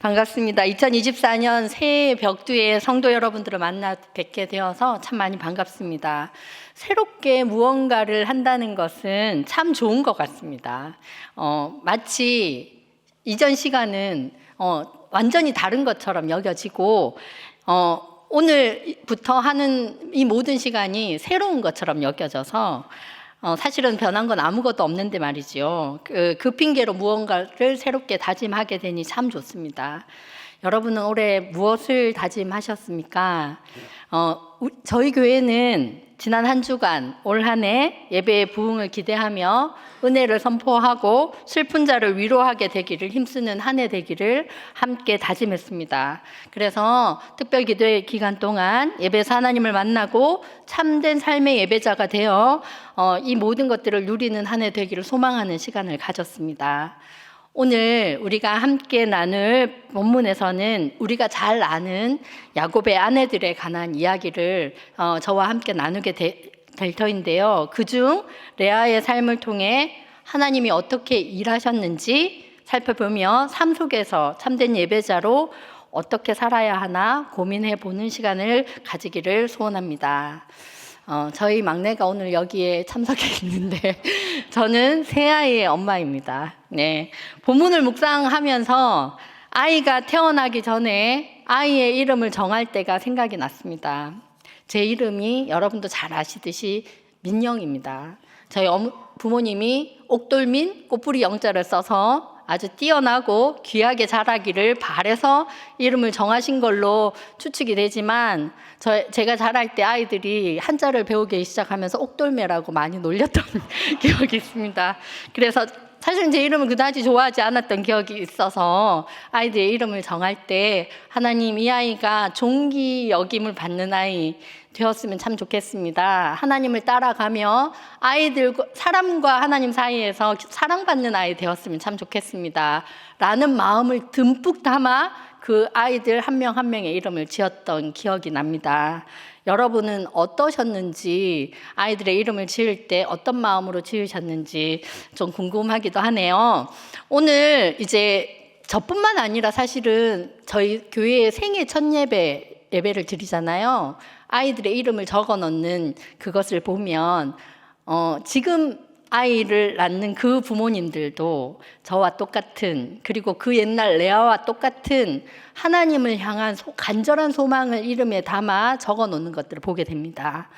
반갑습니다. 2024년 새해 벽두에 성도 여러분들을 만나 뵙게 되어서 참 많이 반갑습니다. 새롭게 무언가를 한다는 것은 참 좋은 것 같습니다. 마치 이전 시간은 완전히 다른 것처럼 여겨지고 오늘부터 하는 이 모든 시간이 새로운 것처럼 여겨져서 사실은 변한 건 아무것도 없는데 말이죠. 그 핑계로 무언가를 새롭게 다짐하게 되니 참 좋습니다. 여러분은 올해 무엇을 다짐하셨습니까? 저희 교회는 지난 한 주간 올 한 해 예배의 부흥을 기대하며 은혜를 선포하고 슬픈 자를 위로하게 되기를 힘쓰는 한 해 되기를 함께 다짐했습니다. 그래서 특별 기도회 기간 동안 예배에서 하나님을 만나고 참된 삶의 예배자가 되어 이 모든 것들을 누리는 한 해 되기를 소망하는 시간을 가졌습니다. 오늘 우리가 함께 나눌 본문에서는 우리가 잘 아는 야곱의 아내들에 관한 이야기를 저와 함께 나누게 될 터인데요. 그중 레아의 삶을 통해 하나님이 어떻게 일하셨는지 살펴보며 삶 속에서 참된 예배자로 어떻게 살아야 하나 고민해 보는 시간을 가지기를 소원합니다. 저희 막내가 오늘 여기에 참석해 있는데 저는 세 아이의 엄마입니다. 네, 본문을 묵상하면서 아이가 태어나기 전에 아이의 이름을 정할 때가 생각이 났습니다. 제 이름이 여러분도 잘 아시듯이 민영입니다. 저희 부모님이 옥돌민 꽃뿌리 영자를 써서 아주 뛰어나고 귀하게 자라기를 바라서 이름을 정하신 걸로 추측이 되지만 제가 자랄 때 아이들이 한자를 배우기 시작하면서 옥돌매라고 많이 놀렸던 기억이 있습니다. 그래서 사실 제 이름을 그다지 좋아하지 않았던 기억이 있어서 아이들의 이름을 정할 때 하나님, 이 아이가 존귀 여김을 받는 아이 되었으면 참 좋겠습니다. 하나님을 따라가며 사람과 하나님 사이에서 사랑받는 아이 되었으면 참 좋겠습니다. 라는 마음을 듬뿍 담아 그 아이들 한 명 한 명의 이름을 지었던 기억이 납니다. 여러분은 어떠셨는지, 아이들의 이름을 지을 때 어떤 마음으로 지으셨는지 좀 궁금하기도 하네요. 오늘 이제 저뿐만 아니라 사실은 저희 교회의 생애 첫 예배를 드리잖아요. 아이들의 이름을 적어 넣는 그것을 보면 지금 아이를 낳는 그 부모님들도 저와 똑같은, 그리고 그 옛날 레아와 똑같은 하나님을 향한 간절한 소망을 이름에 담아 적어 놓는 것들을 보게 됩니다.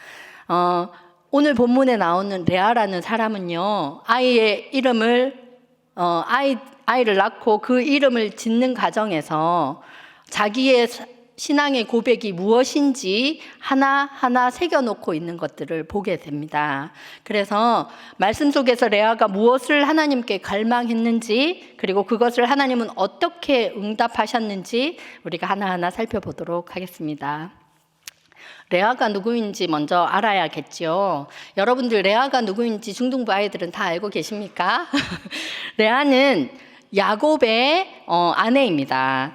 오늘 본문에 나오는 레아라는 사람은요, 아이의 이름을 아이를 낳고 그 이름을 짓는 과정에서 자기의 신앙의 고백이 무엇인지 하나하나 새겨놓고 있는 것들을 보게 됩니다. 그래서 말씀 속에서 레아가 무엇을 하나님께 갈망했는지, 그리고 그것을 하나님은 어떻게 응답하셨는지 우리가 하나하나 살펴보도록 하겠습니다. 레아가 누구인지 먼저 알아야겠죠. 여러분들 레아가 누구인지 중등부 아이들은 다 알고 계십니까? 레아는 야곱의 아내입니다.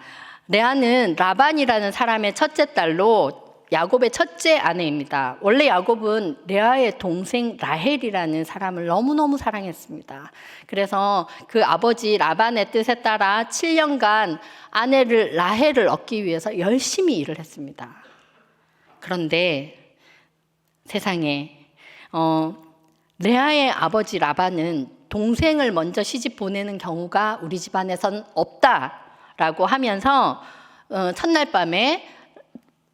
레아는 라반이라는 사람의 첫째 딸로 야곱의 첫째 아내입니다. 원래 야곱은 레아의 동생 라헬이라는 사람을 너무너무 사랑했습니다. 그래서 그 아버지 라반의 뜻에 따라 7년간 아내를 라헬을 얻기 위해서 열심히 일을 했습니다. 그런데 세상에 레아의 아버지 라반은 동생을 먼저 시집 보내는 경우가 우리 집안에선 없다라고 하면서 첫날 밤에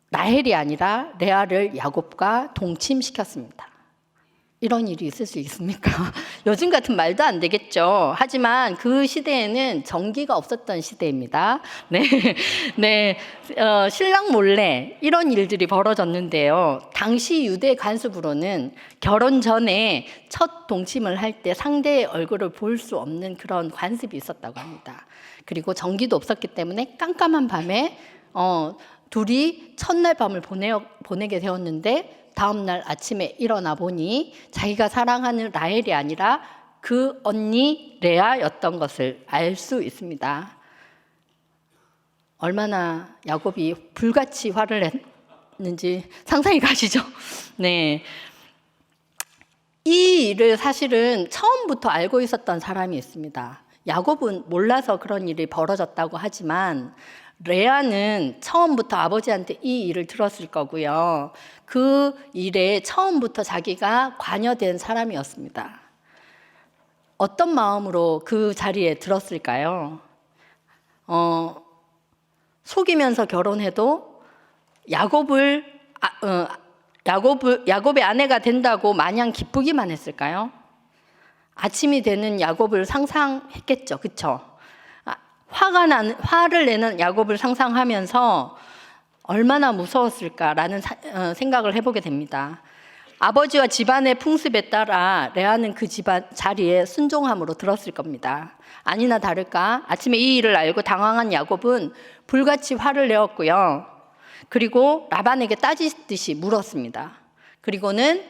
라헬이 아니라 레아를 야곱과 동침시켰습니다. 이런 일이 있을 수 있습니까? 요즘 같은 말도 안 되겠죠. 하지만 그 시대에는 전기가 없었던 시대입니다. 네, 신랑 몰래 이런 일들이 벌어졌는데요. 당시 유대 관습으로는 결혼 전에 첫 동침을 할 때 상대의 얼굴을 볼 수 없는 그런 관습이 있었다고 합니다. 그리고 전기도 없었기 때문에 깜깜한 밤에 둘이 첫날 밤을 보내게 되었는데, 다음날 아침에 일어나 보니 자기가 사랑하는 라헬이 아니라 그 언니 레아였던 것을 알 수 있습니다. 얼마나 야곱이 불같이 화를 냈는지 상상이 가시죠? 네. 이 일을 사실은 처음부터 알고 있었던 사람이 있습니다. 야곱은 몰라서 그런 일이 벌어졌다고 하지만 레아는 처음부터 아버지한테 이 일을 들었을 거고요. 그 일에 처음부터 자기가 관여된 사람이었습니다. 어떤 마음으로 그 자리에 들었을까요? 속이면서 결혼해도 야곱의 아내가 된다고 마냥 기쁘기만 했을까요? 아침이 되는 야곱을 상상했겠죠. 그렇죠? 화를 내는 야곱을 상상하면서 얼마나 무서웠을까라는 생각을 해보게 됩니다. 아버지와 집안의 풍습에 따라 레아는 그 집안 자리에 순종함으로 들었을 겁니다. 아니나 다를까 아침에 이 일을 알고 당황한 야곱은 불같이 화를 내었고요. 그리고 라반에게 따지듯이 물었습니다. 그리고는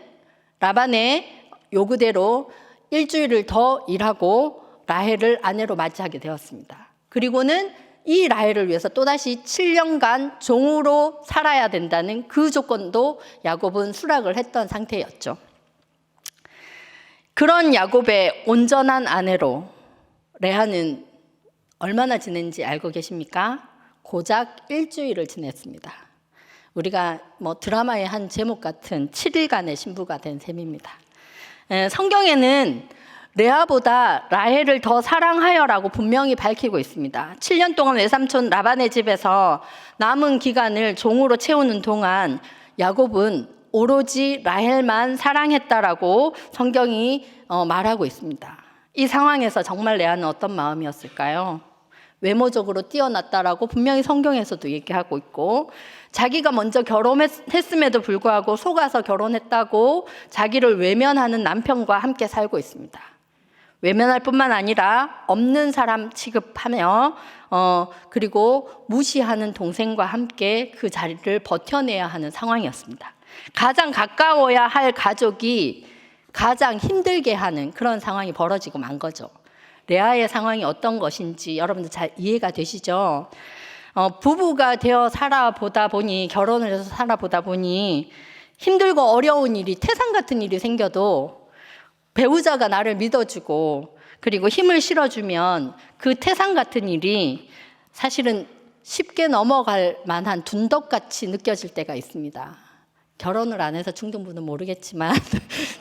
라반의 요구대로 일주일을 더 일하고 라헬을 아내로 맞이하게 되었습니다. 그리고는 이 라헬을 위해서 또다시 7년간 종으로 살아야 된다는 그 조건도 야곱은 수락을 했던 상태였죠. 그런 야곱의 온전한 아내로 레아는 얼마나 지낸지 알고 계십니까? 고작 일주일을 지냈습니다. 우리가 드라마의 한 제목 같은 7일간의 신부가 된 셈입니다. 성경에는 레아보다 라헬을 더 사랑하여라고 분명히 밝히고 있습니다. 7년 동안 외삼촌 라반의 집에서 남은 기간을 종으로 채우는 동안 야곱은 오로지 라헬만 사랑했다라고 성경이 말하고 있습니다. 이 상황에서 정말 레아는 어떤 마음이었을까요? 외모적으로 뛰어났다라고 분명히 성경에서도 얘기하고 있고, 자기가 먼저 결혼했음에도 불구하고 속아서 결혼했다고 자기를 외면하는 남편과 함께 살고 있습니다. 외면할 뿐만 아니라 없는 사람 취급하며 그리고 무시하는 동생과 함께 그 자리를 버텨내야 하는 상황이었습니다. 가장 가까워야 할 가족이 가장 힘들게 하는 그런 상황이 벌어지고 만 거죠. 레아의 상황이 어떤 것인지 여러분들 잘 이해가 되시죠? 부부가 되어 살아보다 보니, 결혼을 해서 살아보다 보니 힘들고 어려운 일이, 태산 같은 일이 생겨도 배우자가 나를 믿어주고 그리고 힘을 실어주면 그 태산 같은 일이 사실은 쉽게 넘어갈 만한 둔덕같이 느껴질 때가 있습니다. 결혼을 안 해서 중등부는 모르겠지만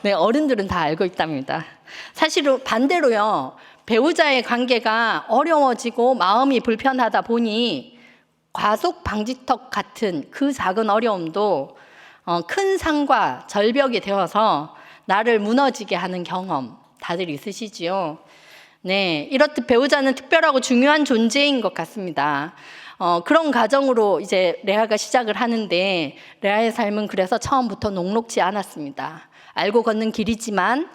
네, 어른들은 다 알고 있답니다. 사실은 반대로요, 배우자의 관계가 어려워지고 마음이 불편하다 보니 과속 방지턱 같은 그 작은 어려움도 큰 산과 절벽이 되어서 나를 무너지게 하는 경험 다들 있으시지요? 네, 이렇듯 배우자는 특별하고 중요한 존재인 것 같습니다. 그런 가정으로 이제 레아가 시작을 하는데, 레아의 삶은 그래서 처음부터 녹록지 않았습니다. 알고 걷는 길이지만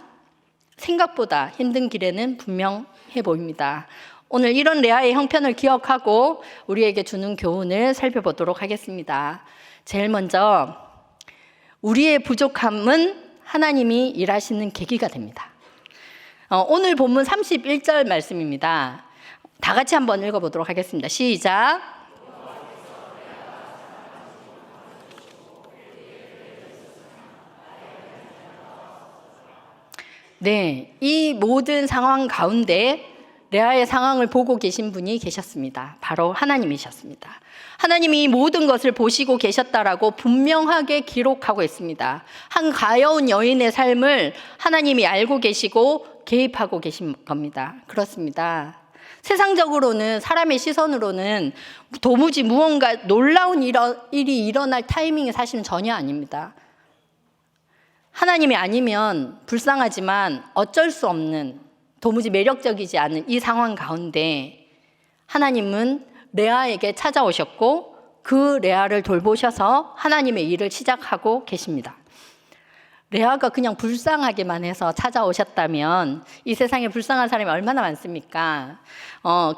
생각보다 힘든 길에는 분명해 보입니다. 오늘 이런 레아의 형편을 기억하고 우리에게 주는 교훈을 살펴보도록 하겠습니다. 제일 먼저, 우리의 부족함은 하나님이 일하시는 계기가 됩니다. 오늘 본문 31절 말씀입니다. 다 같이 한번 읽어보도록 하겠습니다. 시작. 네, 이 모든 상황 가운데 레아의 상황을 보고 계신 분이 계셨습니다. 바로 하나님이셨습니다. 하나님이 모든 것을 보시고 계셨다라고 분명하게 기록하고 있습니다. 한 가여운 여인의 삶을 하나님이 알고 계시고 개입하고 계신 겁니다. 그렇습니다. 세상적으로는, 사람의 시선으로는 도무지 무언가 놀라운 일이 일어날 타이밍이 사실은 전혀 아닙니다. 하나님이 아니면 불쌍하지만 어쩔 수 없는, 도무지 매력적이지 않은 이 상황 가운데 하나님은 레아에게 찾아오셨고 그 레아를 돌보셔서 하나님의 일을 시작하고 계십니다. 레아가 그냥 불쌍하게만 해서 찾아오셨다면 이 세상에 불쌍한 사람이 얼마나 많습니까?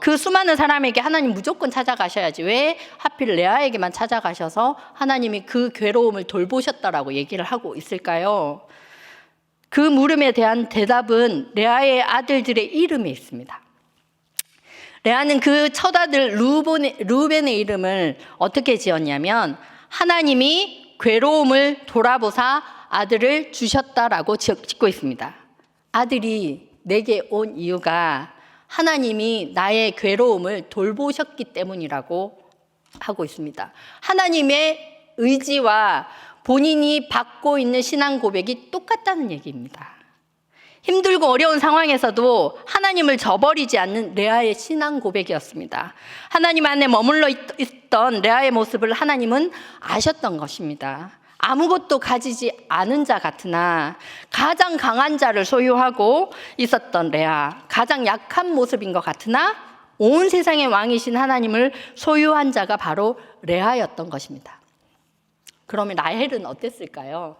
그 수많은 사람에게 하나님 무조건 찾아가셔야지 왜 하필 레아에게만 찾아가셔서 하나님이 그 괴로움을 돌보셨다라고 얘기를 하고 있을까요? 그 물음에 대한 대답은 레아의 아들들의 이름에 있습니다. 레아는 그 첫아들 루벤의 이름을 어떻게 지었냐면, 하나님이 괴로움을 돌아보사 아들을 주셨다라고 짓고 있습니다. 아들이 내게 온 이유가 하나님이 나의 괴로움을 돌보셨기 때문이라고 하고 있습니다. 하나님의 의지와 본인이 받고 있는 신앙 고백이 똑같다는 얘기입니다. 힘들고 어려운 상황에서도 하나님을 저버리지 않는 레아의 신앙 고백이었습니다. 하나님 안에 머물러 있던 레아의 모습을 하나님은 아셨던 것입니다. 아무것도 가지지 않은 자 같으나 가장 강한 자를 소유하고 있었던 레아, 가장 약한 모습인 것 같으나 온 세상의 왕이신 하나님을 소유한 자가 바로 레아였던 것입니다. 그러면 라헬은 어땠을까요?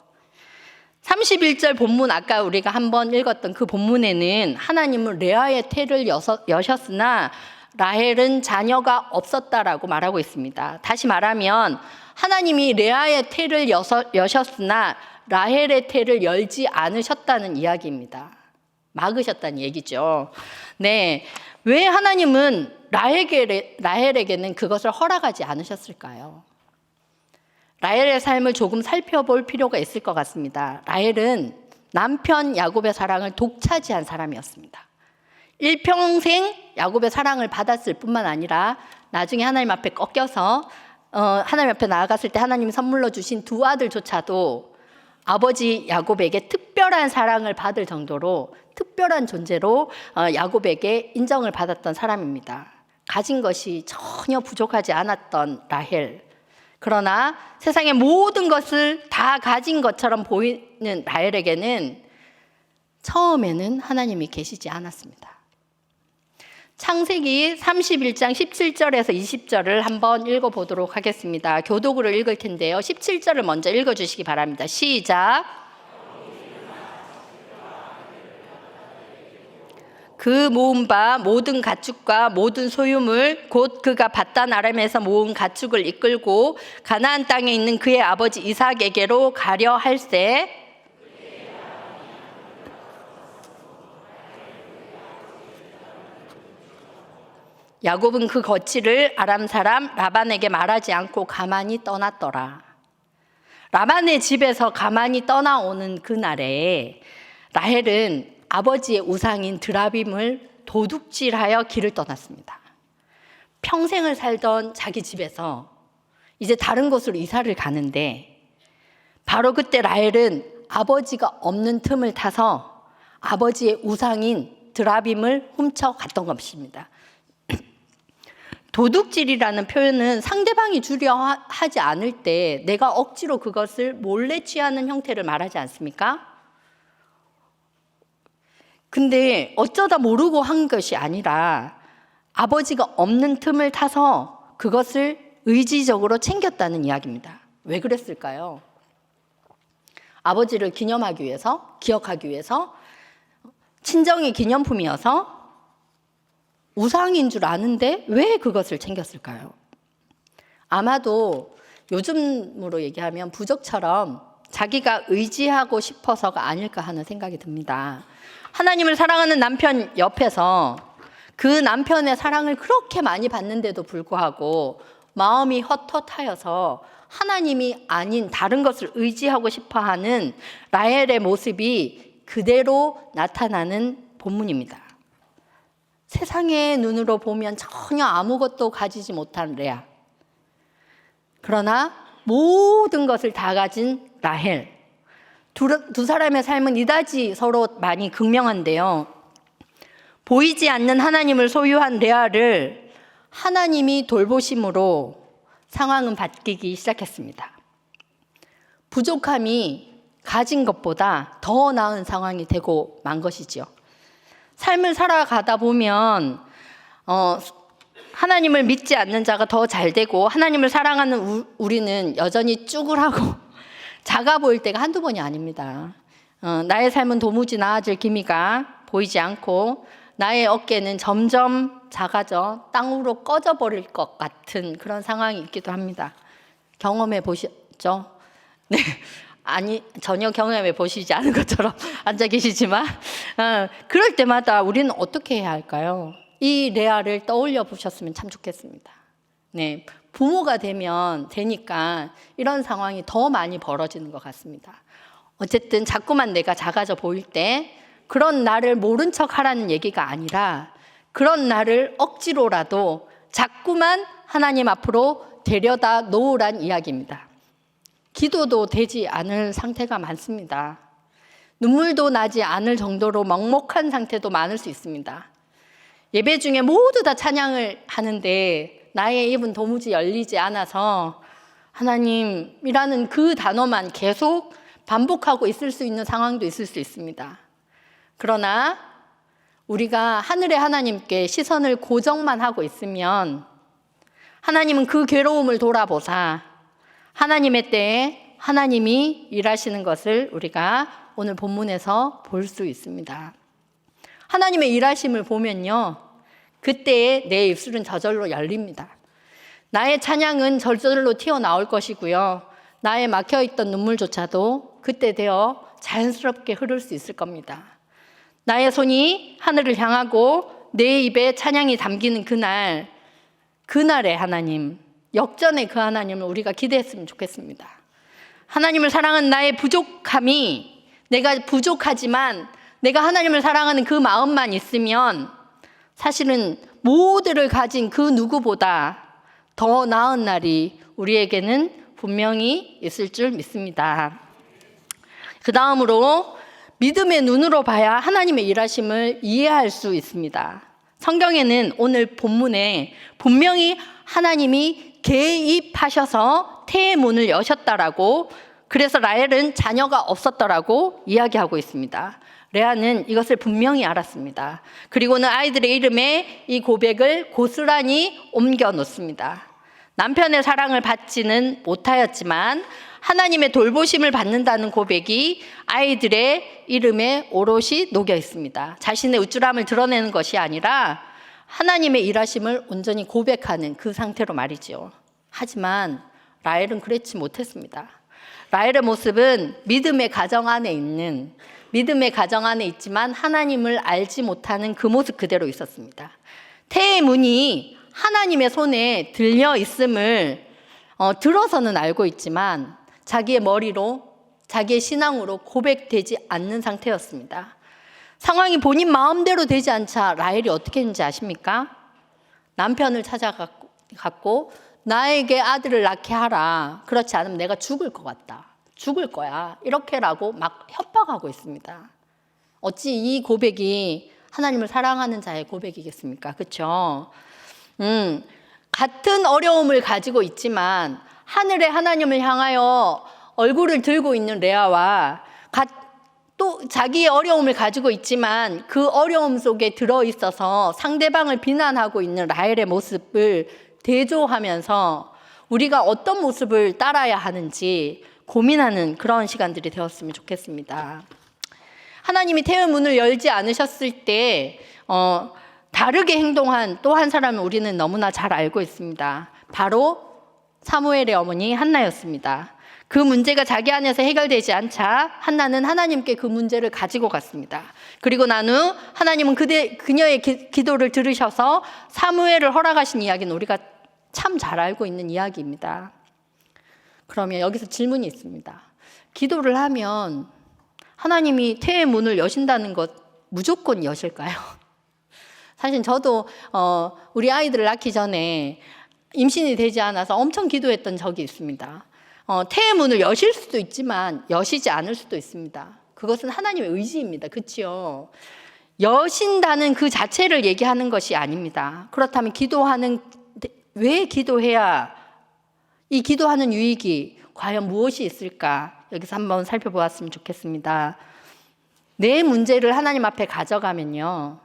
31절 본문, 아까 우리가 한번 읽었던 그 본문에는 하나님은 레아의 태를 여셨으나 라헬은 자녀가 없었다라고 말하고 있습니다. 다시 말하면 하나님이 레아의 태를 여셨으나 라헬의 태를 열지 않으셨다는 이야기입니다. 막으셨다는 얘기죠. 네, 왜 하나님은 라헬에게는 그것을 허락하지 않으셨을까요? 라헬의 삶을 조금 살펴볼 필요가 있을 것 같습니다. 라헬은 남편 야곱의 사랑을 독차지한 사람이었습니다. 일평생 야곱의 사랑을 받았을 뿐만 아니라 나중에 하나님 앞에 꺾여서 하나님 앞에 나아갔을 때 하나님이 선물로 주신 두 아들조차도 아버지 야곱에게 특별한 사랑을 받을 정도로 특별한 존재로 야곱에게 인정을 받았던 사람입니다. 가진 것이 전혀 부족하지 않았던 라헬. 그러나 세상의 모든 것을 다 가진 것처럼 보이는 라헬에게는 처음에는 하나님이 계시지 않았습니다. 창세기 31장 17절에서 20절을 한번 읽어보도록 하겠습니다. 교독으로 읽을 텐데요. 17절을 먼저 읽어주시기 바랍니다. 시작. 그 모은 바 모든 가축과 모든 소유물 곧 그가 밧단 아람에서 모은 가축을 이끌고 가나안 땅에 있는 그의 아버지 이삭에게로 가려 할새 야곱은 그 거취를 아람 사람 라반에게 말하지 않고 가만히 떠났더라. 라반의 집에서 가만히 떠나오는 그날에 라헬은 아버지의 우상인 드라빔을 도둑질하여 길을 떠났습니다. 평생을 살던 자기 집에서 이제 다른 곳으로 이사를 가는데 바로 그때 라헬은 아버지가 없는 틈을 타서 아버지의 우상인 드라빔을 훔쳐갔던 것입니다. 도둑질이라는 표현은 상대방이 주려 하지 않을 때 내가 억지로 그것을 몰래 취하는 형태를 말하지 않습니까? 근데 어쩌다 모르고 한 것이 아니라 아버지가 없는 틈을 타서 그것을 의지적으로 챙겼다는 이야기입니다. 왜 그랬을까요? 아버지를 기념하기 위해서, 기억하기 위해서, 친정의 기념품이어서 우상인 줄 아는데 왜 그것을 챙겼을까요? 아마도 요즘으로 얘기하면 부족처럼 자기가 의지하고 싶어서가 아닐까 하는 생각이 듭니다. 하나님을 사랑하는 남편 옆에서 그 남편의 사랑을 그렇게 많이 받는데도 불구하고 마음이 헛헛하여서 하나님이 아닌 다른 것을 의지하고 싶어하는 라헬의 모습이 그대로 나타나는 본문입니다. 세상의 눈으로 보면 전혀 아무것도 가지지 못한 레아. 그러나 모든 것을 다 가진 라헬. 두 사람의 삶은 이다지 서로 많이 극명한데요. 보이지 않는 하나님을 소유한 레아를 하나님이 돌보심으로 상황은 바뀌기 시작했습니다. 부족함이 가진 것보다 더 나은 상황이 되고 만 것이지요. 삶을 살아가다 보면 하나님을 믿지 않는 자가 더 잘 되고 하나님을 사랑하는 우리는 여전히 쭈글하고 작아 보일 때가 한두 번이 아닙니다. 나의 삶은 도무지 나아질 기미가 보이지 않고 나의 어깨는 점점 작아져 땅으로 꺼져버릴 것 같은 그런 상황이 있기도 합니다. 경험해 보셨죠? 네. 아니, 전혀 경험해 보시지 않은 것처럼 앉아 계시지만 그럴 때마다 우리는 어떻게 해야 할까요? 이 레아를 떠올려 보셨으면 참 좋겠습니다. 네, 부모가 되니까 이런 상황이 더 많이 벌어지는 것 같습니다. 어쨌든 자꾸만 내가 작아져 보일 때 그런 나를 모른 척 하라는 얘기가 아니라 그런 나를 억지로라도 자꾸만 하나님 앞으로 데려다 놓으란 이야기입니다. 기도도 되지 않을 상태가 많습니다. 눈물도 나지 않을 정도로 먹먹한 상태도 많을 수 있습니다. 예배 중에 모두 다 찬양을 하는데 나의 입은 도무지 열리지 않아서 하나님이라는 그 단어만 계속 반복하고 있을 수 있는 상황도 있을 수 있습니다. 그러나 우리가 하늘의 하나님께 시선을 고정만 하고 있으면 하나님은 그 괴로움을 돌아보사 하나님의 때에 하나님이 일하시는 것을 우리가 오늘 본문에서 볼 수 있습니다. 하나님의 일하심을 보면요, 그때에 내 입술은 저절로 열립니다. 나의 찬양은 저절로 튀어나올 것이고요, 나의 막혀있던 눈물조차도 그때 되어 자연스럽게 흐를 수 있을 겁니다. 나의 손이 하늘을 향하고 내 입에 찬양이 담기는 그날의 하나님, 역전의 그 하나님을 우리가 기대했으면 좋겠습니다. 하나님을 사랑하는 나의 부족함이, 내가 부족하지만 내가 하나님을 사랑하는 그 마음만 있으면 사실은 모두를 가진 그 누구보다 더 나은 날이 우리에게는 분명히 있을 줄 믿습니다. 그 다음으로 믿음의 눈으로 봐야 하나님의 일하심을 이해할 수 있습니다. 성경에는 오늘 본문에 분명히 하나님이 개입하셔서 태의 문을 여셨다라고, 그래서 라헬은 자녀가 없었더라고 이야기하고 있습니다. 레아는 이것을 분명히 알았습니다. 그리고는 아이들의 이름에 이 고백을 고스란히 옮겨 놓습니다. 남편의 사랑을 받지는 못하였지만 하나님의 돌보심을 받는다는 고백이 아이들의 이름에 오롯이 녹여 있습니다. 자신의 우쭐함을 드러내는 것이 아니라 하나님의 일하심을 온전히 고백하는 그 상태로 말이죠. 하지만 라헬은 그렇지 못했습니다. 라헬의 모습은 믿음의 가정 안에 있지만 하나님을 알지 못하는 그 모습 그대로 있었습니다. 태의 문이 하나님의 손에 들려 있음을 들어서는 알고 있지만 자기의 머리로, 자기의 신앙으로 고백되지 않는 상태였습니다. 상황이 본인 마음대로 되지 않자 라헬이 어떻게 했는지 아십니까? 남편을 찾아갔고 나에게 아들을 낳게 하라. 그렇지 않으면 내가 죽을 것 같다. 죽을 거야. 이렇게라고 막 협박하고 있습니다. 어찌 이 고백이 하나님을 사랑하는 자의 고백이겠습니까? 그렇죠? 같은 어려움을 가지고 있지만 하늘의 하나님을 향하여 얼굴을 들고 있는 레아와 또 자기의 어려움을 가지고 있지만 그 어려움 속에 들어있어서 상대방을 비난하고 있는 라헬의 모습을 대조하면서 우리가 어떤 모습을 따라야 하는지 고민하는 그런 시간들이 되었으면 좋겠습니다. 하나님이 태의 문을 열지 않으셨을 때 다르게 행동한 또 한 사람을 우리는 너무나 잘 알고 있습니다. 바로 사무엘의 어머니 한나였습니다. 그 문제가 자기 안에서 해결되지 않자 한나는 하나님께 그 문제를 가지고 갔습니다. 그리고 난 후 하나님은 그녀의 기도를 들으셔서 사무엘을 허락하신 이야기는 우리가 참 잘 알고 있는 이야기입니다. 그러면 여기서 질문이 있습니다. 기도를 하면 하나님이 태의 문을 여신다는 것 무조건 여실까요? 사실 저도 우리 아이들을 낳기 전에 임신이 되지 않아서 엄청 기도했던 적이 있습니다. 태의 문을 여실 수도 있지만 여시지 않을 수도 있습니다. 그것은 하나님의 의지입니다. 그렇죠? 여신다는 그 자체를 얘기하는 것이 아닙니다. 그렇다면 왜 기도해야, 이 기도하는 유익이 과연 무엇이 있을까? 여기서 한번 살펴보았으면 좋겠습니다. 내 문제를 하나님 앞에 가져가면요,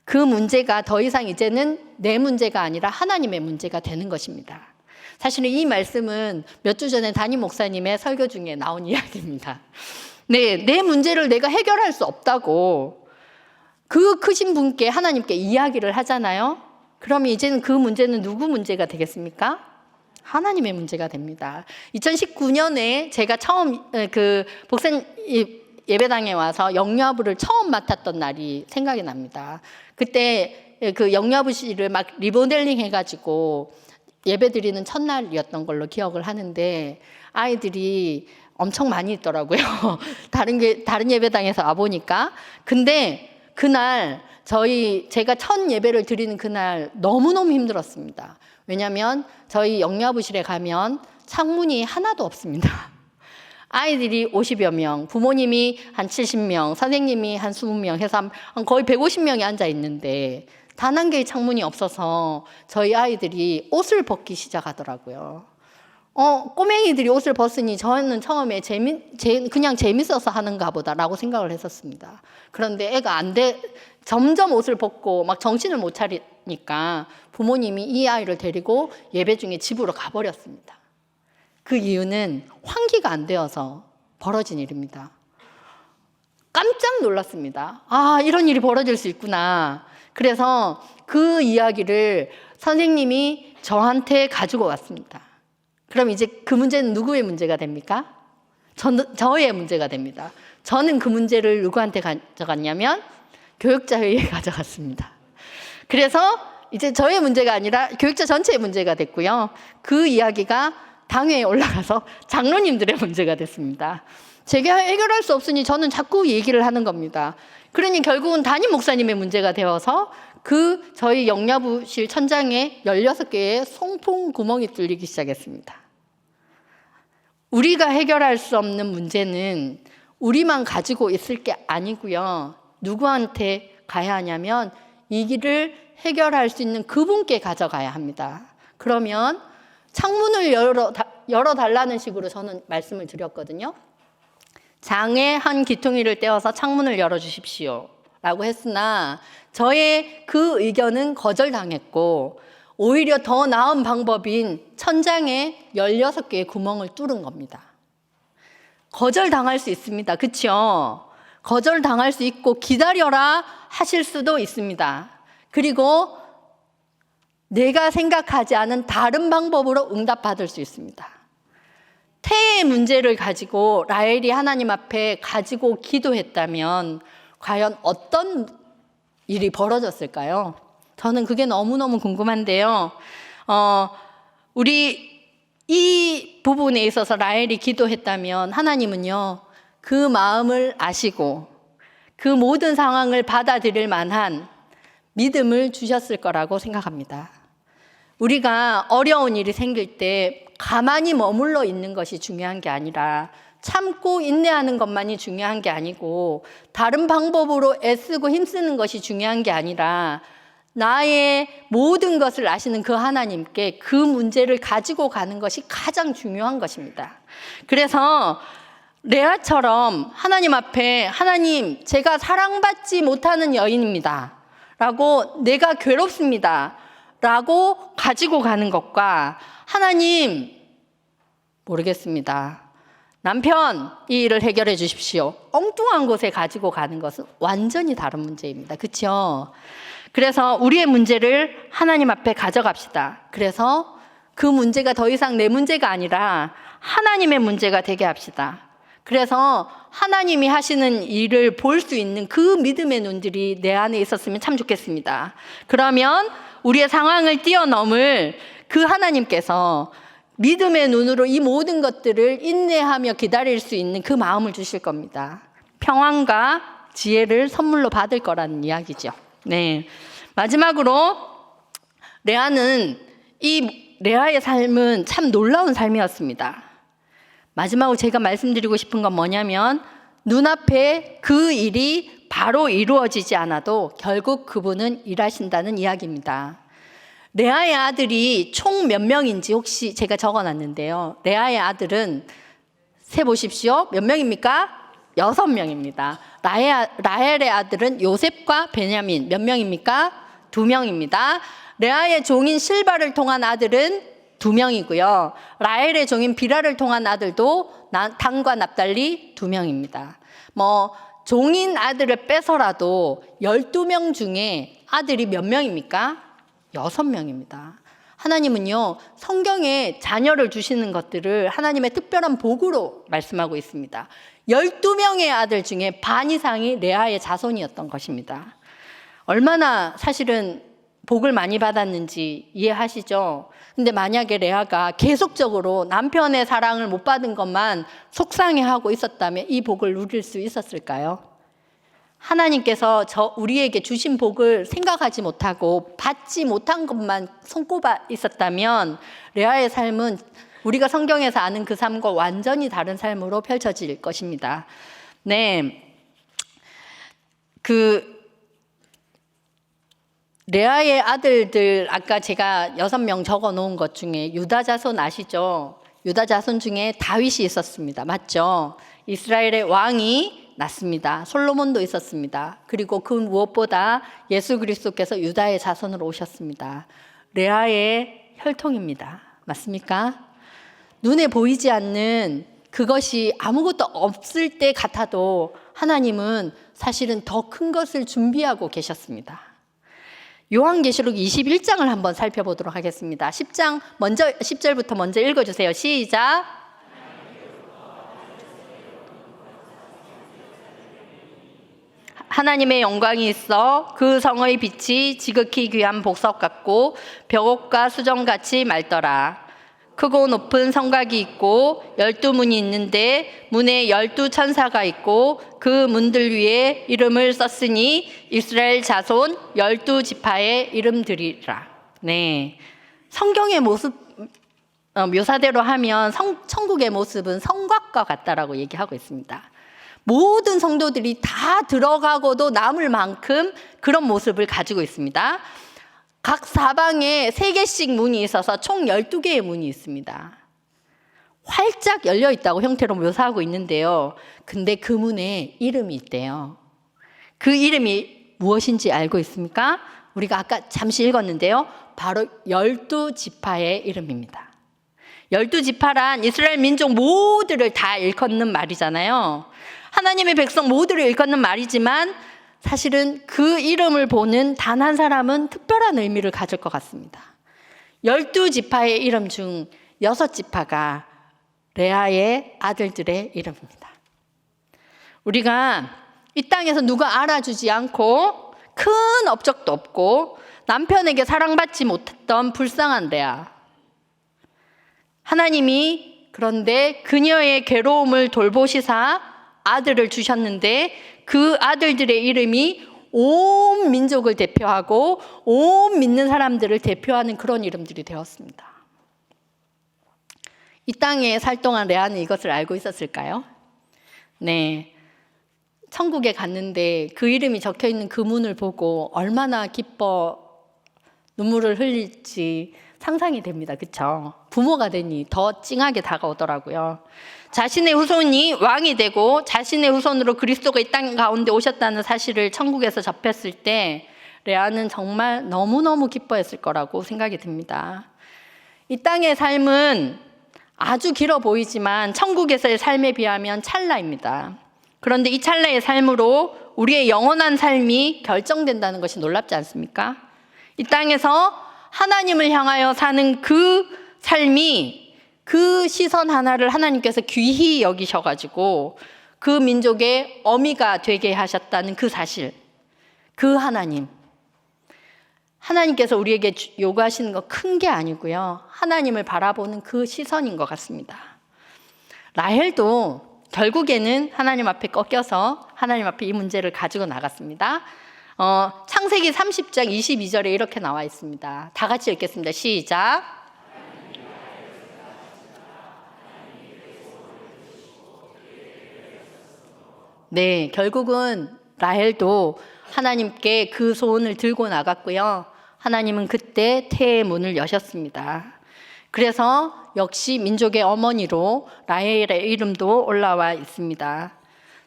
그 문제가 더 이상 이제는 내 문제가 아니라 하나님의 문제가 되는 것입니다. 사실은 이 말씀은 몇 주 전에 담임 목사님의 설교 중에 나온 이야기입니다. 네, 내 문제를 내가 해결할 수 없다고 그 크신 분께 하나님께 이야기를 하잖아요. 그러면 이제는 그 문제는 누구 문제가 되겠습니까? 하나님의 문제가 됩니다. 2019년에 제가 처음 그 복생 예배당에 와서 영유아부를 처음 맡았던 날이 생각이 납니다. 그때 그 영유아부실을 막 리모델링 해가지고 예배드리는 첫날이었던 걸로 기억을 하는데 아이들이 엄청 많이 있더라고요. 다른 예배당에서 와보니까. 근데 그날 제가 첫 예배를 드리는 그날 너무너무 힘들었습니다. 왜냐하면 저희 영야부실에 가면 창문이 하나도 없습니다. 아이들이 50여 명, 부모님이 한 70명, 선생님이 한 20명 해서 거의 150명이 앉아 있는데 단 한 개의 창문이 없어서 저희 아이들이 옷을 벗기 시작하더라고요. 꼬맹이들이 옷을 벗으니 저는 처음에 그냥 재밌어서 하는가 보다라고 생각을 했었습니다. 그런데 애가 점점 옷을 벗고 막 정신을 못 차리니까 부모님이 이 아이를 데리고 예배 중에 집으로 가버렸습니다. 그 이유는 환기가 안 되어서 벌어진 일입니다. 깜짝 놀랐습니다. 아, 이런 일이 벌어질 수 있구나. 그래서 그 이야기를 선생님이 저한테 가지고 왔습니다. 그럼 이제 그 문제는 누구의 문제가 됩니까? 저의 문제가 됩니다. 저는 그 문제를 누구한테 가져갔냐면 교육자 회의에 가져갔습니다. 그래서 이제 저의 문제가 아니라 교육자 전체의 문제가 됐고요. 그 이야기가 당회에 올라가서 장로님들의 문제가 됐습니다. 제가 해결할 수 없으니 저는 자꾸 얘기를 하는 겁니다. 그러니 결국은 담임 목사님의 문제가 되어서 저희 영야부실 천장에 16개의 송풍 구멍이 뚫리기 시작했습니다. 우리가 해결할 수 없는 문제는 우리만 가지고 있을 게 아니고요. 누구한테 가야 하냐면 이 길을 해결할 수 있는 그분께 가져가야 합니다. 그러면 창문을 열어달라는 식으로 저는 말씀을 드렸거든요. 장에 한 기퉁이를 떼어서 창문을 열어주십시오 라고 했으나 저의 그 의견은 거절당했고 오히려 더 나은 방법인 천장에 16개의 구멍을 뚫은 겁니다. 거절당할 수 있습니다. 그렇죠? 거절당할 수 있고 기다려라 하실 수도 있습니다. 그리고 내가 생각하지 않은 다른 방법으로 응답받을 수 있습니다. 태의 문제를 가지고 라헬이 하나님 앞에 가지고 기도했다면 과연 어떤 일이 벌어졌을까요? 저는 그게 너무너무 궁금한데요. 우리 이 부분에 있어서 라헬이 기도했다면 하나님은요, 그 마음을 아시고 그 모든 상황을 받아들일 만한 믿음을 주셨을 거라고 생각합니다. 우리가 어려운 일이 생길 때 가만히 머물러 있는 것이 중요한 게 아니라 참고 인내하는 것만이 중요한 게 아니고 다른 방법으로 애쓰고 힘쓰는 것이 중요한 게 아니라 나의 모든 것을 아시는 그 하나님께 그 문제를 가지고 가는 것이 가장 중요한 것입니다. 그래서 레아처럼 하나님 앞에 하나님, 제가 사랑받지 못하는 여인입니다 라고, 내가 괴롭습니다 라고 가지고 가는 것과 하나님 모르겠습니다, 남편 이 일을 해결해 주십시오, 엉뚱한 곳에 가지고 가는 것은 완전히 다른 문제입니다. 그렇죠? 그래서 우리의 문제를 하나님 앞에 가져갑시다. 그래서 그 문제가 더 이상 내 문제가 아니라 하나님의 문제가 되게 합시다. 그래서 하나님이 하시는 일을 볼 수 있는 그 믿음의 눈들이 내 안에 있었으면 참 좋겠습니다. 그러면 우리의 상황을 뛰어넘을 그 하나님께서 믿음의 눈으로 이 모든 것들을 인내하며 기다릴 수 있는 그 마음을 주실 겁니다. 평안과 지혜를 선물로 받을 거라는 이야기죠. 네. 마지막으로 레아의 삶은 참 놀라운 삶이었습니다. 마지막으로 제가 말씀드리고 싶은 건 뭐냐면 눈앞에 그 일이 바로 이루어지지 않아도 결국 그분은 일하신다는 이야기입니다. 레아의 아들이 총 몇 명인지 혹시 제가 적어놨는데요. 레아의 아들은 세보십시오. 몇 명입니까? 6명입니다. 라헬의 아들은 요셉과 베냐민 몇 명입니까? 2명입니다. 레아의 종인 실바를 통한 아들은 2명이고요. 라헬의 종인 비라를 통한 아들도 단과 납달리 2명입니다. 종인 아들을 빼서라도 12명 중에 아들이 몇 명입니까? 6명입니다. 하나님은요, 성경에 자녀를 주시는 것들을 하나님의 특별한 복으로 말씀하고 있습니다. 12명의 아들 중에 반 이상이 레아의 자손이었던 것입니다. 얼마나 사실은 복을 많이 받았는지 이해하시죠? 근데 만약에 레아가 계속적으로 남편의 사랑을 못 받은 것만 속상해하고 있었다면 이 복을 누릴 수 있었을까요? 하나님께서 우리에게 주신 복을 생각하지 못하고 받지 못한 것만 손꼽아 있었다면 레아의 삶은 우리가 성경에서 아는 그 삶과 완전히 다른 삶으로 펼쳐질 것입니다. 네, 레아의 아들들 아까 제가 6명 적어 놓은 것 중에 유다 자손 아시죠? 유다 자손 중에 다윗이 있었습니다. 맞죠? 이스라엘의 왕이 났습니다. 솔로몬도 있었습니다. 그리고 그 무엇보다 예수 그리스도께서 유다의 자손으로 오셨습니다. 레아의 혈통입니다. 맞습니까? 눈에 보이지 않는 그것이 아무것도 없을 때 같아도 하나님은 사실은 더 큰 것을 준비하고 계셨습니다. 요한계시록 21장을 한번 살펴보도록 하겠습니다. 10절부터 먼저 읽어주세요. 시작. 하나님의 영광이 있어 그 성의 빛이 지극히 귀한 복석 같고 벽옥과 수정같이 맑더라. 크고 높은 성곽이 있고 12문이 있는데 문에 12천사가 있고 그 문들 위에 이름을 썼으니 이스라엘 자손 12지파의 이름들이라. 네, 성경의 모습 묘사대로 하면 천국의 모습은 성곽과 같다라고 얘기하고 있습니다. 모든 성도들이 다 들어가고도 남을 만큼 그런 모습을 가지고 있습니다. 각 사방에 3개씩 문이 있어서 총 12개의 문이 있습니다. 활짝 열려 있다고 형태로 묘사하고 있는데요. 근데 그 문에 이름이 있대요. 그 이름이 무엇인지 알고 있습니까? 우리가 아까 잠시 읽었는데요. 바로 12지파의 이름입니다. 12지파란 이스라엘 민족 모두를 다 일컫는 말이잖아요. 하나님의 백성 모두를 일컫는 말이지만 사실은 그 이름을 보는 단 한 사람은 특별한 의미를 가질 것 같습니다. 12지파의 이름 중 6지파가 레아의 아들들의 이름입니다. 우리가 이 땅에서 누가 알아주지 않고 큰 업적도 없고 남편에게 사랑받지 못했던 불쌍한 레아. 하나님이 그런데 그녀의 괴로움을 돌보시사 아들을 주셨는데 그 아들들의 이름이 온 민족을 대표하고 온 믿는 사람들을 대표하는 그런 이름들이 되었습니다. 이 땅에 살 동안 레아는 이것을 알고 있었을까요? 네, 천국에 갔는데 그 이름이 적혀있는 그 문을 보고 얼마나 기뻐 눈물을 흘릴지 상상이 됩니다. 그렇죠? 부모가 되니 더 찡하게 다가오더라고요. 자신의 후손이 왕이 되고 자신의 후손으로 그리스도가 이 땅 가운데 오셨다는 사실을 천국에서 접했을 때 레아는 정말 너무너무 기뻐했을 거라고 생각이 듭니다. 이 땅의 삶은 아주 길어 보이지만 천국에서의 삶에 비하면 찰나입니다. 그런데 이 찰나의 삶으로 우리의 영원한 삶이 결정된다는 것이 놀랍지 않습니까? 이 땅에서 하나님을 향하여 사는 그 삶이 그 시선 하나를 하나님께서 귀히 여기셔가지고 그 민족의 어미가 되게 하셨다는 그 사실, 그 하나님께서 우리에게 요구하시는 거 큰 게 아니고요. 하나님을 바라보는 그 시선인 것 같습니다. 라헬도 결국에는 하나님 앞에 꺾여서 하나님 앞에 이 문제를 가지고 나갔습니다. 창세기 30장 22절에 이렇게 나와 있습니다. 다 같이 읽겠습니다. 시작. 네, 결국은 라헬도 하나님께 그 소원을 들고 나갔고요. 하나님은 그때 태의 문을 여셨습니다. 그래서 역시 민족의 어머니로 라헬의 이름도 올라와 있습니다.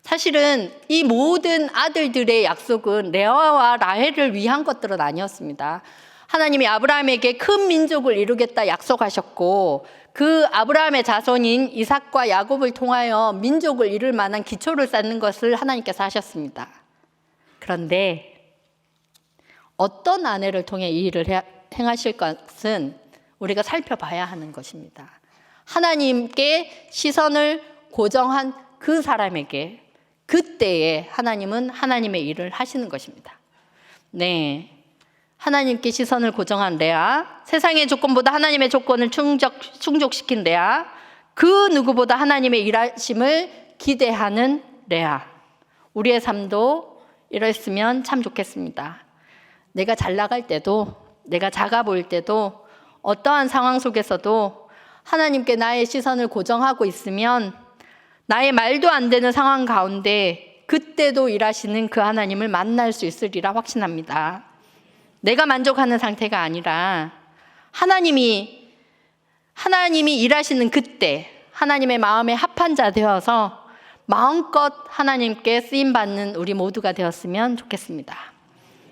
사실은 이 모든 아들들의 약속은 레아와 라헬을 위한 것들은 아니었습니다. 하나님이 아브라함에게 큰 민족을 이루겠다 약속하셨고 그 아브라함의 자손인 이삭과 야곱을 통하여 민족을 이룰 만한 기초를 쌓는 것을 하나님께서 하셨습니다. 그런데 어떤 아내를 통해 이 일을 행하실 것은 우리가 살펴봐야 하는 것입니다. 하나님께 시선을 고정한 그 사람에게 그때에 하나님은 하나님의 일을 하시는 것입니다. 네, 하나님께 시선을 고정한 레아, 세상의 조건보다 하나님의 조건을 충족시킨 레아, 그 누구보다 하나님의 일하심을 기대하는 레아. 우리의 삶도 이랬으면 참 좋겠습니다. 내가 잘 나갈 때도, 내가 작아 보일 때도, 어떠한 상황 속에서도 하나님께 나의 시선을 고정하고 있으면 나의 말도 안 되는 상황 가운데 그때도 일하시는 그 하나님을 만날 수 있으리라 확신합니다. 내가 만족하는 상태가 아니라 하나님이 일하시는 그때 하나님의 마음에 합한 자 되어서 마음껏 하나님께 쓰임받는 우리 모두가 되었으면 좋겠습니다.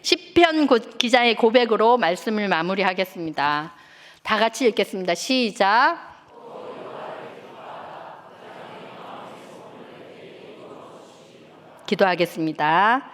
시편 기자의 고백으로 말씀을 마무리하겠습니다. 다 같이 읽겠습니다. 시작. 기도하겠습니다.